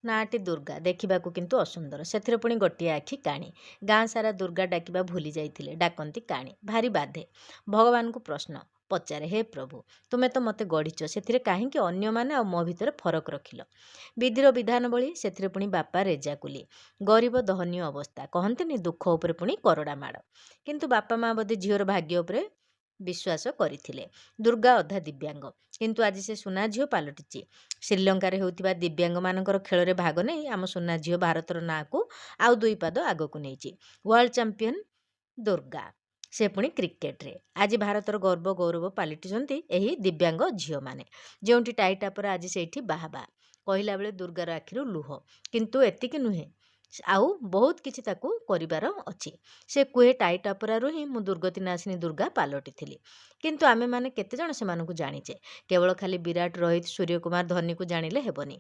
ନାଁଟି ଦୁର୍ଗା ଦେଖିବାକୁ କିନ୍ତୁ ଅସୁନ୍ଦର। ସେଥିରେ ପୁଣି ଗୋଟିଏ ଆଖି କାଣୀ। ଗାଁ ସାରା ଦୁର୍ଗା ଡାକିବା ଭୁଲି ଯାଇଥିଲେ। ଡାକନ୍ତି କାଣୀ। ଭାରି ବାଧେ। ଭଗବାନଙ୍କୁ ପ୍ରଶ୍ନ ପଚାରେ, ହେ ପ୍ରଭୁ, ତୁମେ ତ ମୋତେ ଗଢ଼ିଛ, ସେଥିରେ କାହିଁକି ଅନ୍ୟମାନେ ଆଉ ମୋ ଭିତରେ ଫରକ ରଖିଲ? ବିଧିର ବିଧାନ ଭଳି ସେଥିରେ ପୁଣି ବାପା ରେଜାକୁଲି। ଗରିବ ଦହନୀୟ ଅବସ୍ଥା। କହନ୍ତିନି ଦୁଃଖ ଉପରେ ପୁଣି କରଡ଼ା ମାଡ଼। କିନ୍ତୁ ବାପା ମା ବୋଧେ ଝିଅର ଭାଗ୍ୟ ଉପରେ ବିଶ୍ୱାସ କରିଥିଲେ। ଦୁର୍ଗା ଅଧା ଦିବ୍ୟାଙ୍ଗ, କିନ୍ତୁ ଆଜି ସେ ସୁନା ଝିଅ ପାଲଟିଛି। ଶ୍ରୀଲଙ୍କାରେ ହେଉଥିବା ଦିବ୍ୟାଙ୍ଗମାନଙ୍କର ଖେଳରେ ଭାଗ ନେଇ ଆମ ସୁନା ଝିଅ ଭାରତର ନାଁକୁ ଆଉ 2 ପାଦ ଆଗକୁ ନେଇଛି। ୱାର୍ଲଡ ଚାମ୍ପିୟନ ଦୁର୍ଗା, ସେ ପୁଣି କ୍ରିକେଟରେ। ଆଜି ଭାରତର ଗର୍ବ ଗୌରବ ପାଲଟିଛନ୍ତି ଏହି ଦିବ୍ୟାଙ୍ଗ ଝିଅମାନେ। ଯେଉଁଠି ଟାଇଟାପରା ଆଜି ସେଇଠି ବାହାବା। କହିଲା ବେଳେ ଦୁର୍ଗାର ଆଖିରୁ ଲୁହ। କିନ୍ତୁ ଏତିକି ନୁହେଁ, ଆଉ ବହୁତ କିଛି ତାକୁ କରିବାର ଅଛି। ସେ କୁହେ ଟାଇଟାପରାରୁ ହିଁ ମୁଁ ଦୁର୍ଗତି ନାଶିନୀ ଦୁର୍ଗା ପାଲଟିଥିଲି। କିନ୍ତୁ ଆମେମାନେ କେତେଜଣ ସେମାନଙ୍କୁ ଜାଣିଛେ? କେବଳ ଖାଲି ବିରାଟ, ରୋହିତ, ସୂର୍ଯ୍ୟକୁମାର, ଧୋନିକୁ ଜାଣିଲେ ହେବନି।